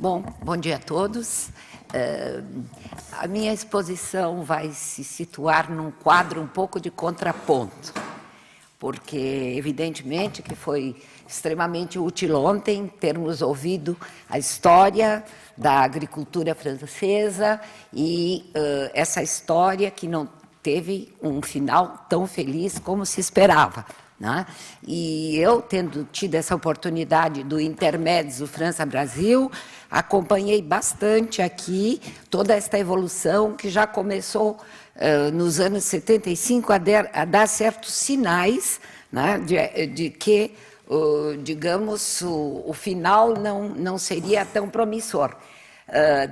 Bom, bom dia a todos. A minha exposição vai se situar num quadro um pouco de contraponto, porque, evidentemente, que foi extremamente útil ontem termos ouvido a história da agricultura francesa e essa história que não teve um final tão feliz como se esperava. Né? E eu, tendo tido essa oportunidade do Intermédio França-Brasil, acompanhei bastante aqui toda esta evolução que já começou nos anos 75 a dar certos sinais, né, de que, digamos, o final não seria tão promissor.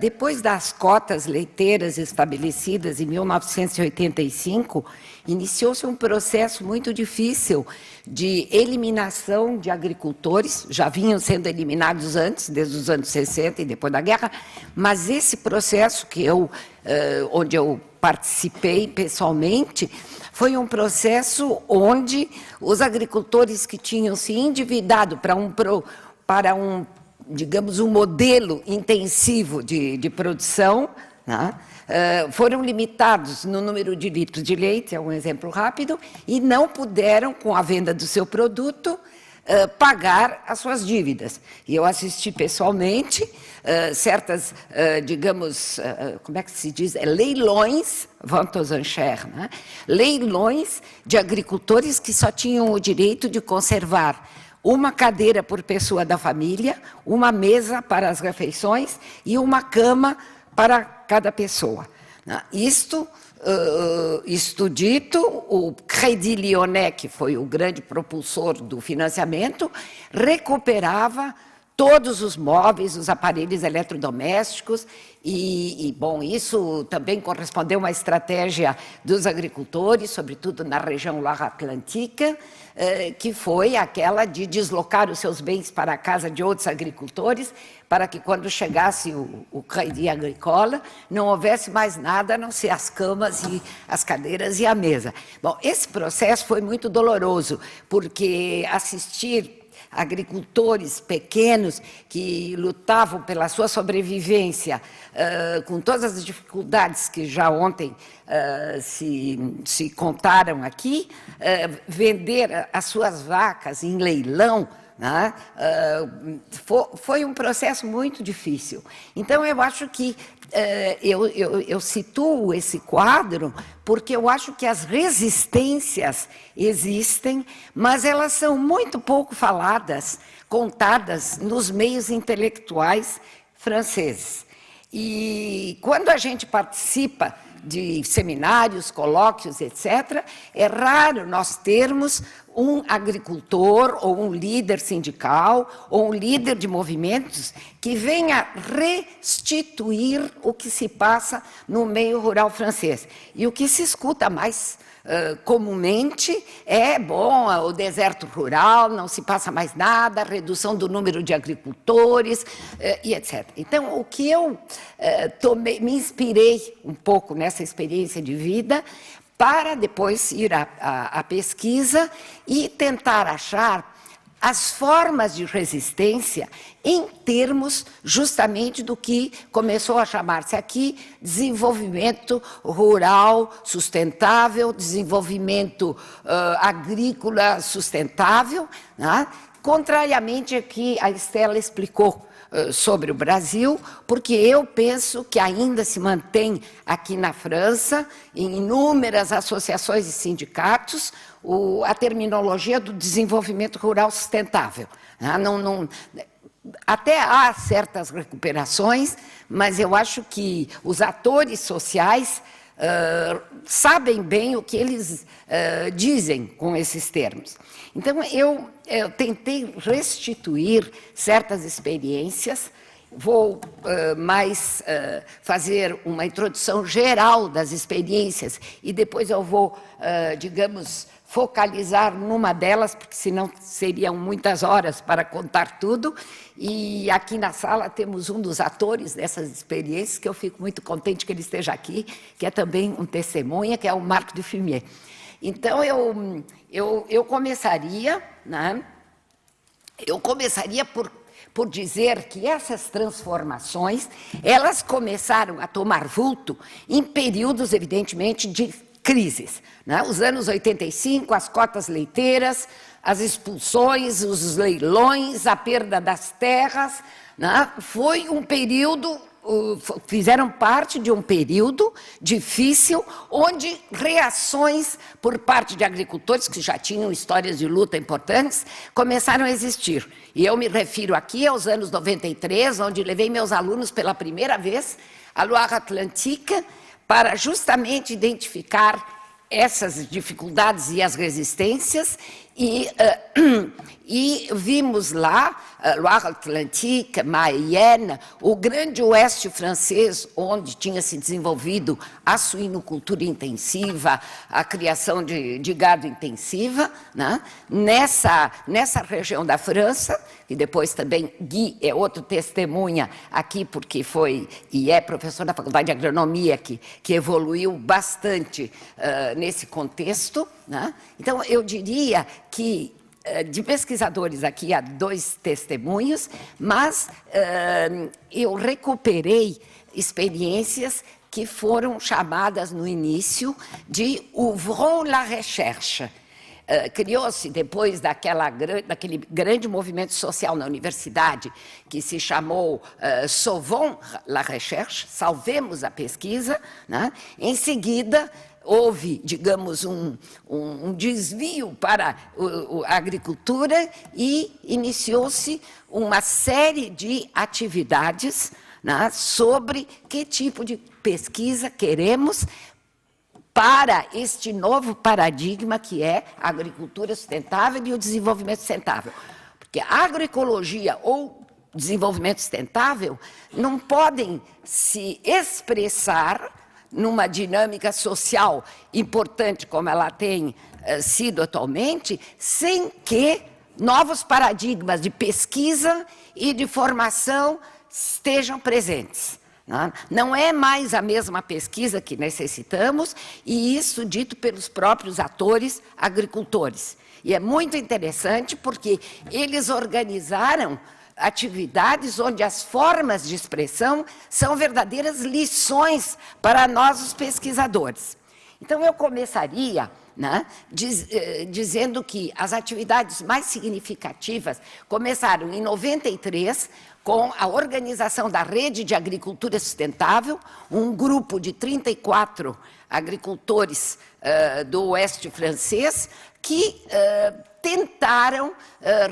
Depois das cotas leiteiras estabelecidas em 1985, iniciou-se um processo muito difícil de eliminação de agricultores, já vinham sendo eliminados antes, desde os anos 60 e depois da guerra, mas esse processo onde eu participei pessoalmente, foi um processo onde os agricultores que tinham se endividado para digamos, um modelo intensivo de produção, né? Foram limitados no número de litros de leite, é um exemplo rápido, e não puderam, com a venda do seu produto, pagar as suas dívidas. E eu assisti pessoalmente certas, digamos, como é que se diz? Leilões, vente aux enchères, né? Leilões de agricultores que só tinham o direito de conservar uma cadeira por pessoa da família, uma mesa para as refeições e uma cama para cada pessoa. Isto dito, o Crédit Lyonnais, que foi o grande propulsor do financiamento, recuperava todos os móveis, os aparelhos eletrodomésticos bom, isso também correspondeu a uma estratégia dos agricultores, sobretudo na região Loire-Atlantique, que foi aquela de deslocar os seus bens para a casa de outros agricultores, para que quando chegasse o Crédit Agricole, não houvesse mais nada a não ser as camas e as cadeiras e a mesa. Bom, esse processo foi muito doloroso, porque assistir agricultores pequenos que lutavam pela sua sobrevivência, com todas as dificuldades que já ontem se contaram aqui, vender as suas vacas em leilão, né? Foi um processo muito difícil. Então, eu acho que eu situo esse quadro porque eu acho que as resistências existem, mas elas são muito pouco faladas, contadas nos meios intelectuais franceses. E quando a gente participa de seminários, colóquios, etc., é raro nós termos um agricultor ou um líder sindical ou um líder de movimentos que venha restituir o que se passa no meio rural francês. E o que se escuta mais comumente bom, o deserto rural, não se passa mais nada, redução do número de agricultores e etc. Então, o que eu me inspirei um pouco nessa experiência de vida para depois ir à pesquisa e tentar achar as formas de resistência em termos justamente do que começou a chamar-se aqui desenvolvimento rural sustentável, desenvolvimento agrícola sustentável, né? Contrariamente ao que a Estela explicou sobre o Brasil, porque eu penso que ainda se mantém aqui na França, em inúmeras associações e sindicatos, a terminologia do desenvolvimento rural sustentável. Até há certas recuperações, mas eu acho que os atores sociais sabem bem o que eles dizem com esses termos. Então, eu tentei restituir certas experiências, vou fazer uma introdução geral das experiências e depois eu vou, digamos, focalizar numa delas, porque senão seriam muitas horas para contar tudo. E aqui na sala temos um dos atores dessas experiências, que eu fico muito contente que ele esteja aqui, que é também um testemunha, que é o Marc Dufumier. Então, eu começaria, né? Eu começaria por por dizer que essas transformações, elas começaram a tomar vulto em períodos, evidentemente, de crises, né? Os anos 85, as cotas leiteiras, as expulsões, os leilões, a perda das terras, né? Foi um período, fizeram parte de um período difícil, onde reações por parte de agricultores, que já tinham histórias de luta importantes, começaram a existir. E eu me refiro aqui aos anos 93, onde levei meus alunos pela primeira vez à Loire Atlantique, para justamente identificar essas dificuldades e as resistências, e vimos lá, Loire Atlantique, Mayenne, o grande oeste francês, onde tinha se desenvolvido a suinocultura intensiva, a criação de gado intensiva, né? Nessa região da França, e depois também Guy é outro testemunha aqui, porque foi e é professor da Faculdade de Agronomia, que evoluiu bastante nesse contexto, né? Então, eu diria que de pesquisadores aqui há 2 testemunhos, mas eu recuperei experiências que foram chamadas no início de ouvrons la recherche. Criou-se, depois daquele grande movimento social na universidade, que se chamou Sauvons la recherche, salvemos a pesquisa, né? Em seguida, houve, digamos, um desvio para a agricultura e iniciou-se uma série de atividades, né, sobre que tipo de pesquisa queremos para este novo paradigma que é a agricultura sustentável e o desenvolvimento sustentável. Porque a agroecologia ou desenvolvimento sustentável não podem se expressar numa dinâmica social importante como ela tem sido atualmente, sem que novos paradigmas de pesquisa e de formação estejam presentes. Não é mais a mesma pesquisa que necessitamos, e isso dito pelos próprios atores agricultores. E é muito interessante porque eles organizaram atividades onde as formas de expressão são verdadeiras lições para nós, os pesquisadores. Então, eu começaria, né, dizendo que as atividades mais significativas começaram em 93, com a organização da Rede de Agricultura Sustentável, um grupo de 34 agricultores do oeste francês, que tentaram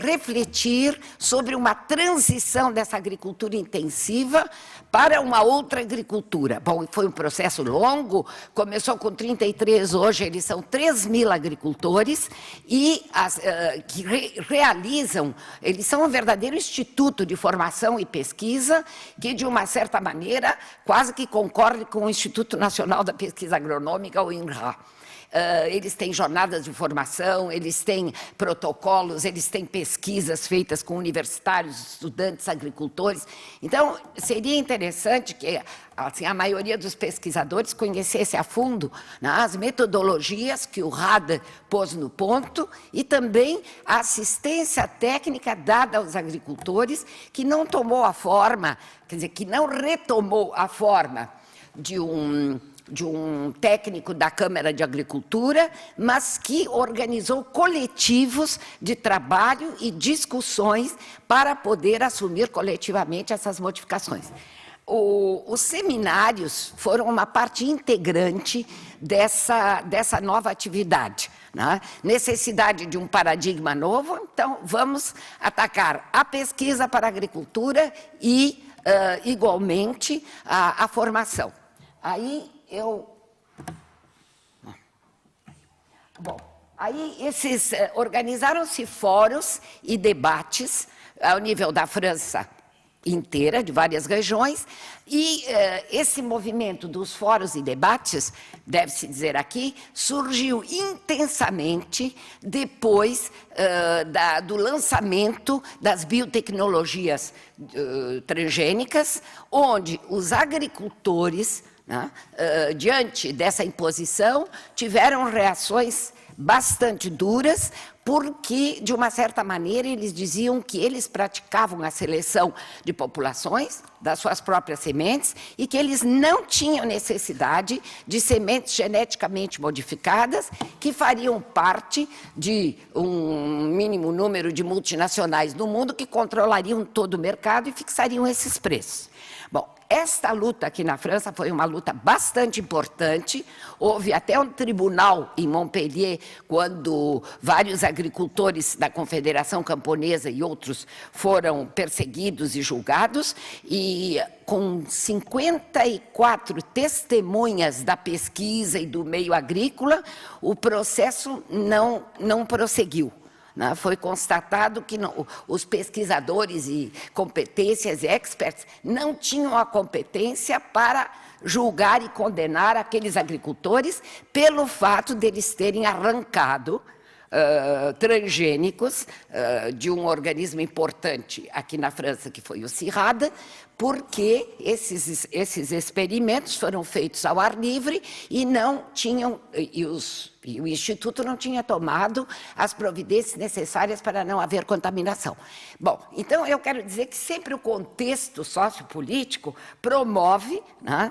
refletir sobre uma transição dessa agricultura intensiva para uma outra agricultura. Bom, foi um processo longo, começou com 33, hoje eles são 3.000 agricultores, e que realizam, eles são um verdadeiro instituto de formação e pesquisa, que de uma certa maneira quase que concorre com o Instituto Nacional da Pesquisa Agronômica, o INRA. Eles têm jornadas de formação, eles têm protocolos, eles têm pesquisas feitas com universitários, estudantes, agricultores. Então, seria interessante que assim, a maioria dos pesquisadores conhecesse a fundo, né, as metodologias que o RAD pôs no ponto e também a assistência técnica dada aos agricultores, que não tomou a forma, quer dizer, que não retomou a forma de um técnico da Câmara de Agricultura, mas que organizou coletivos de trabalho e discussões para poder assumir coletivamente essas modificações. Os seminários foram uma parte integrante dessa nova atividade, né? Necessidade de um paradigma novo, então vamos atacar a pesquisa para a agricultura e, igualmente, a formação. Aí Bom, aí organizaram-se fóruns e debates ao nível da França inteira, de várias regiões, e esse movimento dos fóruns e debates, deve-se dizer aqui, surgiu intensamente depois do lançamento das biotecnologias transgênicas, onde os agricultores, né, diante dessa imposição, tiveram reações bastante duras, porque, de uma certa maneira, eles diziam que eles praticavam a seleção de populações das suas próprias sementes e que eles não tinham necessidade de sementes geneticamente modificadas que fariam parte de um mínimo número de multinacionais no mundo que controlariam todo o mercado e fixariam esses preços. Bom, esta luta aqui na França foi uma luta bastante importante. Houve até um tribunal em Montpellier, quando vários agricultores da Confederação Camponesa e outros foram perseguidos e julgados, e com 54 testemunhas da pesquisa e do meio agrícola, o processo não prosseguiu. Foi constatado que os pesquisadores e competências e experts não tinham a competência para julgar e condenar aqueles agricultores pelo fato deles terem arrancado transgênicos de um organismo importante aqui na França, que foi o CIRAD, porque esses experimentos foram feitos ao ar livre e não tinham, e o Instituto não tinha tomado as providências necessárias para não haver contaminação. Bom, então eu quero dizer que sempre o contexto sociopolítico promove, né,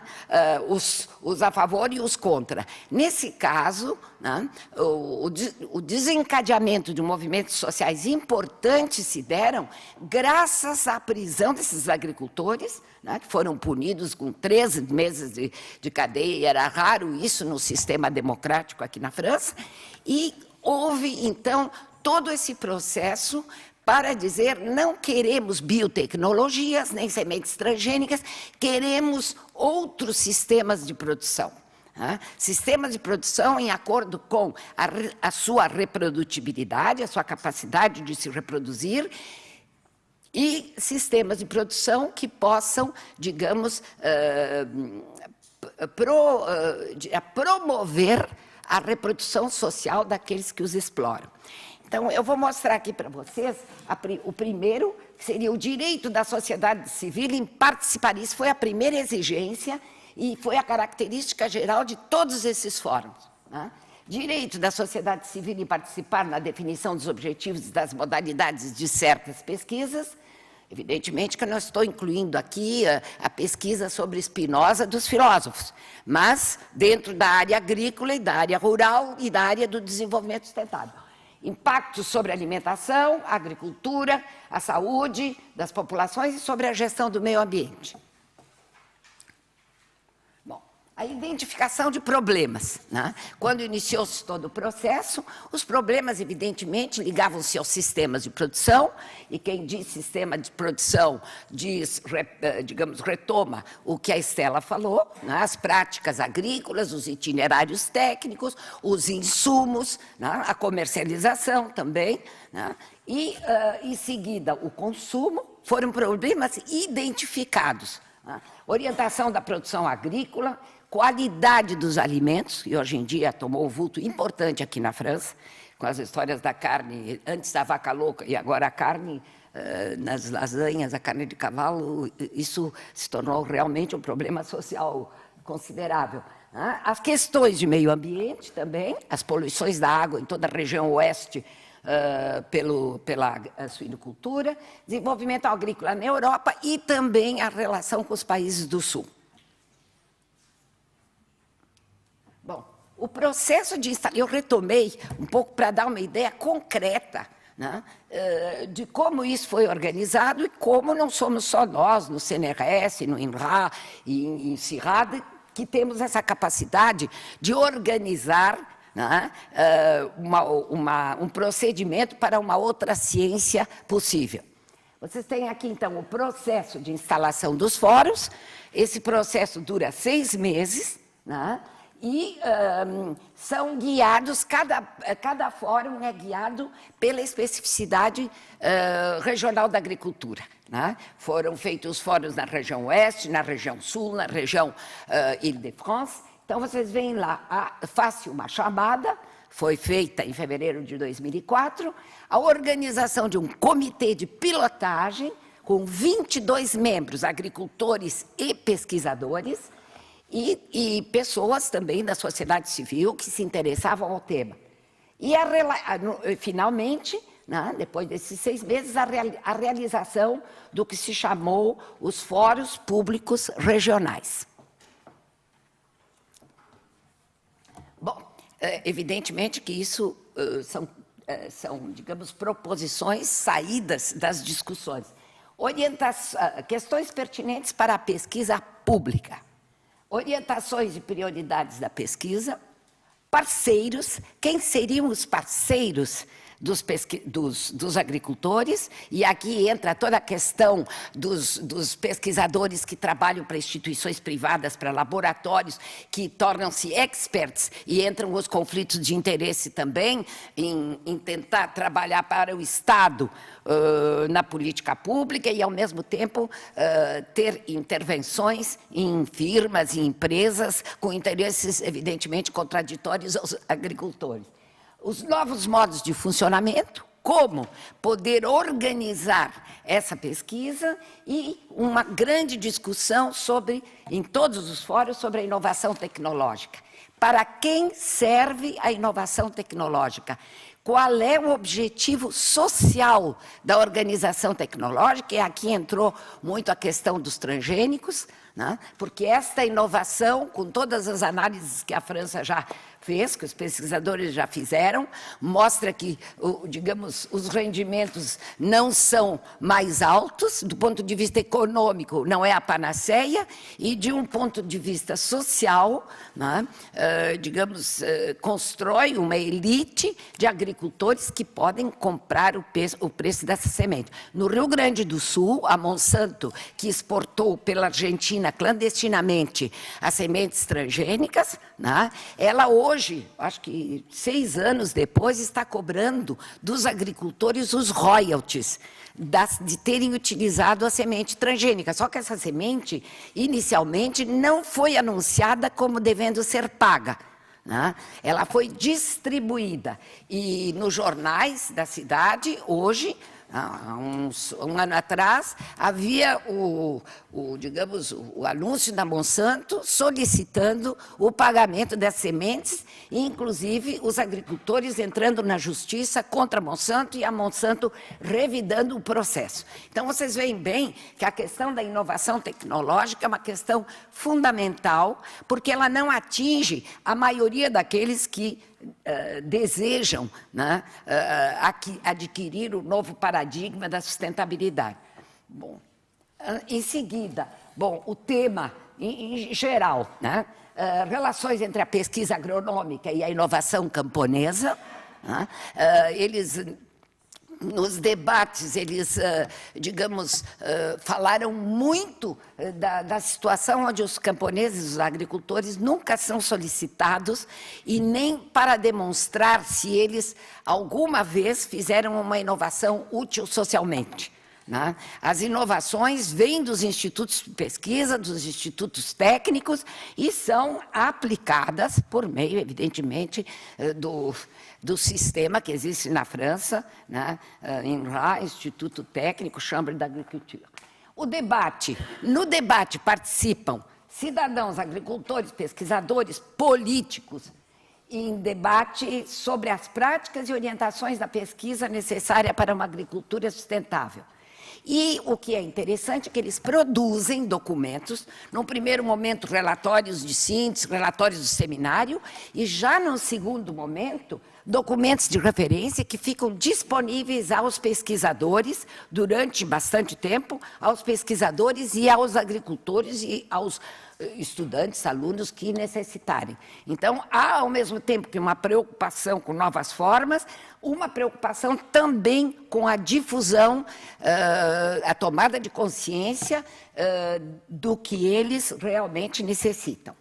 os a favor e os contra. Nesse caso, né, o desencadeamento de movimentos sociais importantes se deram graças à prisão desses agricultores, né, que foram punidos com 13 meses de cadeia. Era raro isso no sistema democrático aqui na França, e houve, então, todo esse processo para dizer: não queremos biotecnologias, nem sementes transgênicas, queremos outros sistemas de produção. Sistemas de produção em acordo com a sua reprodutibilidade, a sua capacidade de se reproduzir, e sistemas de produção que possam, digamos, promover a reprodução social daqueles que os exploram. Então, eu vou mostrar aqui para vocês o primeiro, que seria o direito da sociedade civil em participar. Isso foi a primeira exigência e foi a característica geral de todos esses fóruns, né? Direito da sociedade civil em participar na definição dos objetivos e das modalidades de certas pesquisas. Evidentemente que eu não estou incluindo aqui a pesquisa sobre Spinoza dos filósofos, mas dentro da área agrícola e da área rural e da área do desenvolvimento sustentável. Impactos sobre a alimentação, a agricultura, a saúde das populações e sobre a gestão do meio ambiente. A identificação de problemas, né? Quando iniciou-se todo o processo, os problemas, evidentemente, ligavam-se aos sistemas de produção, e quem diz sistema de produção diz, digamos, retoma o que a Estela falou, né? As práticas agrícolas, os itinerários técnicos, os insumos, né? A comercialização também, né? E, em seguida, o consumo. Foram problemas identificados, né? Orientação da produção agrícola, qualidade dos alimentos, que hoje em dia tomou um vulto importante aqui na França, com as histórias da carne, antes da vaca louca e agora a carne, nas lasanhas, a carne de cavalo, isso se tornou realmente um problema social considerável. As questões de meio ambiente também, as poluições da água em toda a região oeste, pela suinocultura, desenvolvimento agrícola na Europa e também a relação com os países do Sul. Bom, o processo de instalação, eu retomei um pouco para dar uma ideia concreta, né, de como isso foi organizado e como não somos só nós, no CNRS, no INRA e em CIRAD, que temos essa capacidade de organizar, né, um procedimento para uma outra ciência possível. Vocês têm aqui, então, o processo de instalação dos fóruns. Esse processo dura 6 meses, né? E são guiados, cada fórum é guiado pela especificidade regional da agricultura, né? Foram feitos os fóruns na região oeste, na região sul, na região Île-de-France. Então, vocês veem lá, faça uma chamada, foi feita em fevereiro de 2004, a organização de um comitê de pilotagem com 22 membros, agricultores e pesquisadores, e pessoas também da sociedade civil que se interessavam ao tema. E, finalmente, né, depois desses 6 meses, a realização do que se chamou os fóruns públicos regionais. Bom, evidentemente que isso são, digamos, proposições, saídas das discussões. Questões pertinentes para a pesquisa pública. Orientações e prioridades da pesquisa. Parceiros, quem seriam os parceiros dos agricultores, e aqui entra toda a questão dos pesquisadores que trabalham para instituições privadas, para laboratórios, que tornam-se experts, e entram os conflitos de interesse também, em tentar trabalhar para o Estado na política pública e, ao mesmo tempo, ter intervenções em firmas e empresas com interesses, evidentemente, contraditórios aos agricultores. Os novos modos de funcionamento, como poder organizar essa pesquisa e uma grande discussão em todos os fóruns sobre a inovação tecnológica. Para quem serve a inovação tecnológica? Qual é o objetivo social da organização tecnológica? E aqui entrou muito a questão dos transgênicos, né? Porque esta inovação, com todas as análises que a França já fez, que os pesquisadores já fizeram, mostra que, digamos, os rendimentos não são mais altos, do ponto de vista econômico não é a panaceia, e de um ponto de vista social, né, constrói uma elite de agricultores que podem comprar o preço dessa semente. No Rio Grande do Sul, a Monsanto, que exportou pela Argentina clandestinamente as sementes transgênicas, né, ela hoje, acho que 6 anos depois, está cobrando dos agricultores os royalties de terem utilizado a semente transgênica. Só que essa semente, inicialmente, não foi anunciada como devendo ser paga, né? Ela foi distribuída. E nos jornais da cidade, hoje, há um ano atrás, havia o anúncio da Monsanto solicitando o pagamento das sementes, e inclusive os agricultores entrando na justiça contra a Monsanto e a Monsanto revidando o processo. Então, vocês veem bem que a questão da inovação tecnológica é uma questão fundamental, porque ela não atinge a maioria daqueles que desejam, né, adquirir o novo paradigma da sustentabilidade. Bom, em seguida, o tema em geral, né, relações entre a pesquisa agronômica e a inovação camponesa, né, nos debates, eles, falaram muito da situação onde os camponeses, os agricultores, nunca são solicitados e nem para demonstrar se eles alguma vez fizeram uma inovação útil socialmente, né? As inovações vêm dos institutos de pesquisa, dos institutos técnicos e são aplicadas por meio, evidentemente, do sistema que existe na França, né? INRA, Instituto Técnico, Chambre d'Agriculture. No debate participam cidadãos, agricultores, pesquisadores, políticos, em debate sobre as práticas e orientações da pesquisa necessária para uma agricultura sustentável. E o que é interessante é que eles produzem documentos, no primeiro momento relatórios de síntese, relatórios do seminário, e já no segundo momento, documentos de referência que ficam disponíveis aos pesquisadores durante bastante tempo, aos pesquisadores e aos agricultores e aos estudantes, alunos que necessitarem. Então, há, ao mesmo tempo que uma preocupação com novas formas, uma preocupação também com a difusão, a tomada de consciência do que eles realmente necessitam.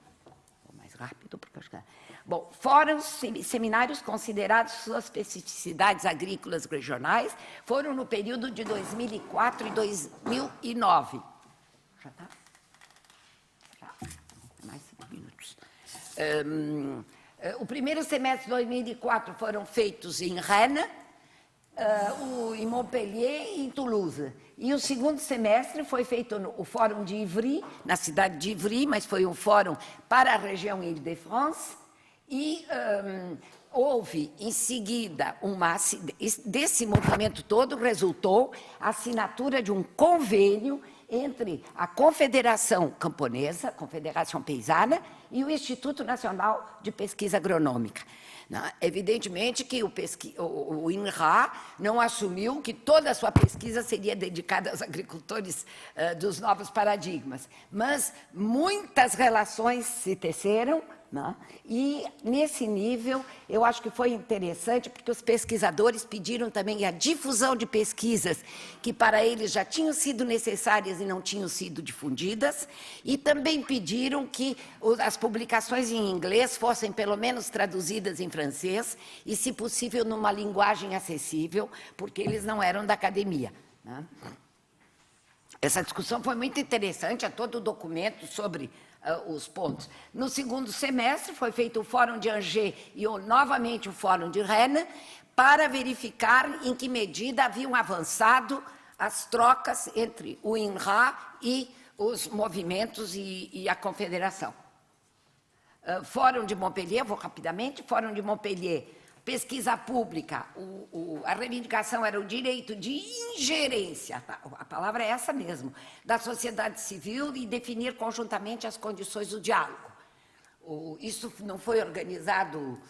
Vou mais rápido, porque acho que... Bom, fóruns, seminários considerados suas especificidades agrícolas regionais foram no período de 2004 e 2009. Já está? Mais 5 minutos. O primeiro semestre de 2004 foram feitos em Rennes, em Montpellier e em Toulouse. E o segundo semestre foi feito o Fórum de Ivry, na cidade de Ivry, mas foi um fórum para a região Île-de-France. E houve, em seguida, desse movimento todo resultou a assinatura de um convênio entre a Confederação Camponesa, Confederação Peizana, e o Instituto Nacional de Pesquisa Agronômica. Evidentemente que o INRA não assumiu que toda a sua pesquisa seria dedicada aos agricultores dos novos paradigmas, mas muitas relações se teceram, né? E, nesse nível, eu acho que foi interessante, porque os pesquisadores pediram também a difusão de pesquisas que, para eles, já tinham sido necessárias e não tinham sido difundidas, e também pediram que as publicações em inglês fossem, pelo menos, traduzidas em francês, e, se possível, numa linguagem acessível, porque eles não eram da academia, né? Essa discussão foi muito interessante, há todo o documento sobre os pontos. No segundo semestre, foi feito o Fórum de Angers e novamente o Fórum de Rennes, para verificar em que medida haviam avançado as trocas entre o INRA e os movimentos e a Confederação. Fórum de Montpellier, vou rapidamente, Fórum de Montpellier, pesquisa pública, a reivindicação era o direito de ingerência, a palavra é essa mesmo, da sociedade civil e definir conjuntamente as condições do diálogo. Isso não foi organizado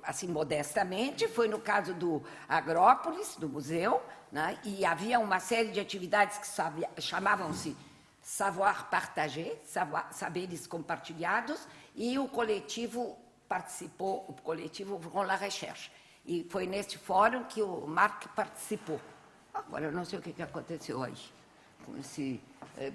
assim modestamente, foi no caso do Agrópolis, do museu, né, e havia uma série de atividades que chamavam-se savoir partagé, saberes compartilhados, e o coletivo participou, o coletivo Rond la Recherche. E foi neste fórum que o Marc participou. Agora, eu não sei o que aconteceu aí com esse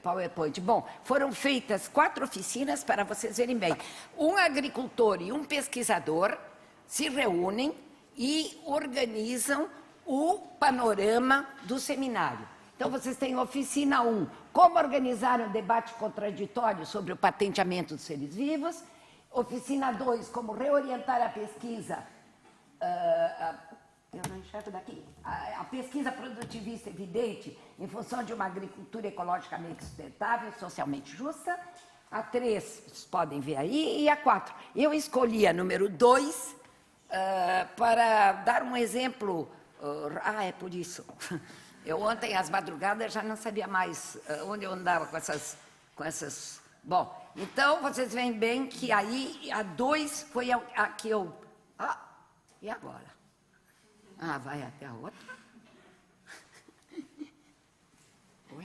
PowerPoint. Bom, foram feitas 4 oficinas, para vocês verem bem. Um agricultor e um pesquisador se reúnem e organizam o panorama do seminário. Então, vocês têm oficina 1, como organizar um debate contraditório sobre o patenteamento dos seres vivos. Oficina 2, como reorientar a pesquisa, eu não enxergo daqui, a pesquisa produtivista evidente em função de uma agricultura ecologicamente sustentável e socialmente justa. A 3, vocês podem ver aí, e a 4. Eu escolhi a número 2 para dar um exemplo. É por isso. Eu ontem, às madrugadas, já não sabia mais onde eu andava com essas... Bom, então, vocês veem bem que aí a 2 foi a que eu... e agora? Vai até a outra? Ué?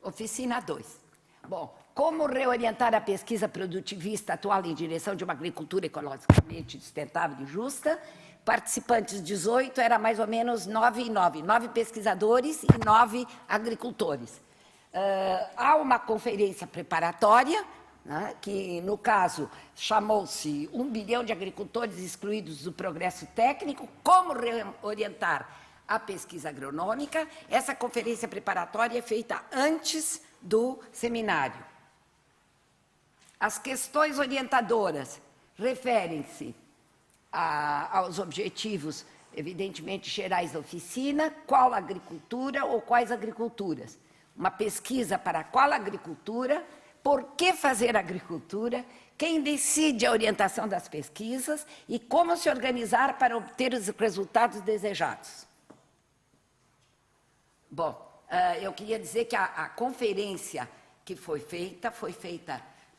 Oficina 2. Bom, como reorientar a pesquisa produtivista atual em direção de uma agricultura ecologicamente sustentável e justa? Participantes 18, era mais ou menos 9 e 9. 9 pesquisadores e 9 agricultores. Há uma conferência preparatória, né, que, no caso, chamou-se 1 bilhão de agricultores excluídos do progresso técnico, como reorientar a pesquisa agronômica. Essa conferência preparatória é feita antes do seminário. As questões orientadoras referem-se aos objetivos, evidentemente, gerais da oficina, qual agricultura ou quais agriculturas. Uma pesquisa para qual agricultura, por que fazer agricultura, quem decide a orientação das pesquisas e como se organizar para obter os resultados desejados. Bom, eu queria dizer que a conferência que foi feita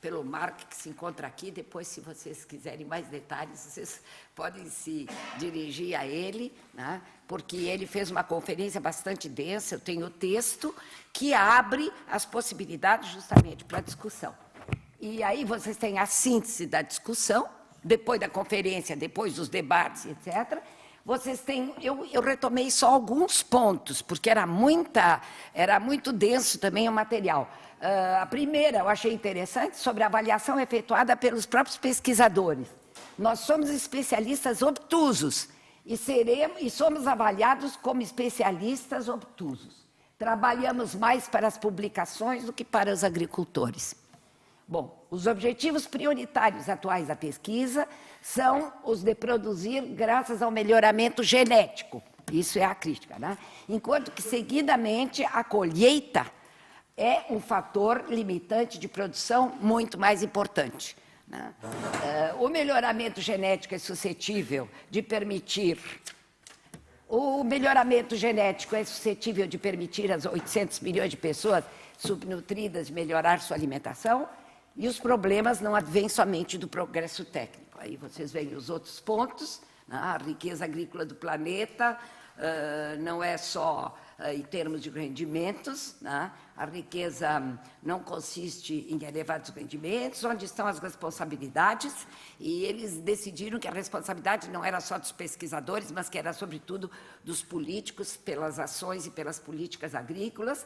pelo Marc, que se encontra aqui. Depois, se vocês quiserem mais detalhes, vocês podem se dirigir a ele, né? Porque ele fez uma conferência bastante densa, eu tenho o texto, que abre as possibilidades justamente para a discussão. E aí vocês têm a síntese da discussão, depois da conferência, depois dos debates, etc. Vocês têm, eu retomei só alguns pontos, porque era muito denso também o material. A primeira, eu achei interessante, sobre a avaliação efetuada pelos próprios pesquisadores. Nós somos especialistas obtusos e somos avaliados como especialistas obtusos. Trabalhamos mais para as publicações do que para os agricultores. Bom, os objetivos prioritários atuais da pesquisa são os de produzir graças ao melhoramento genético. Isso é a crítica, né? Enquanto que, seguidamente, a colheita é um fator limitante de produção muito mais importante, né? O melhoramento genético é suscetível de permitir... O melhoramento genético é suscetível de permitir às 800 milhões de pessoas subnutridas melhorar sua alimentação, e os problemas não advêm somente do progresso técnico. Aí vocês veem os outros pontos, né? A riqueza agrícola do planeta não é só em termos de rendimentos, né? A riqueza não consiste em elevados rendimentos, onde estão as responsabilidades, e eles decidiram que a responsabilidade não era só dos pesquisadores, mas que era, sobretudo, dos políticos, pelas ações e pelas políticas agrícolas.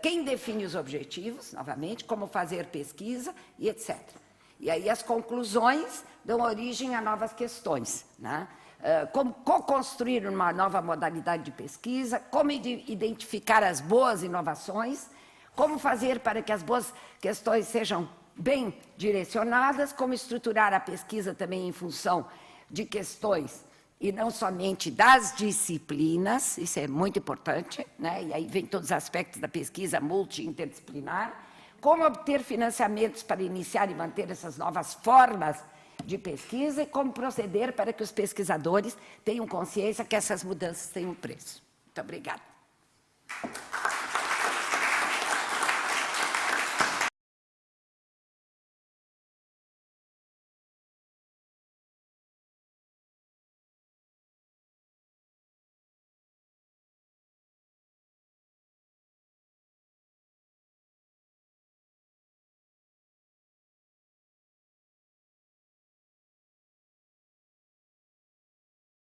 Quem define os objetivos, novamente, como fazer pesquisa e etc. E aí as conclusões dão origem a novas questões, né? Como co-construir uma nova modalidade de pesquisa, como identificar as boas inovações, como fazer para que as boas questões sejam bem direcionadas, como estruturar a pesquisa também em função de questões e não somente das disciplinas, isso é muito importante, né? E aí vem todos os aspectos da pesquisa multi-interdisciplinar, como obter financiamentos para iniciar e manter essas novas formas de pesquisa e como proceder para que os pesquisadores tenham consciência que essas mudanças têm um preço. Muito obrigada.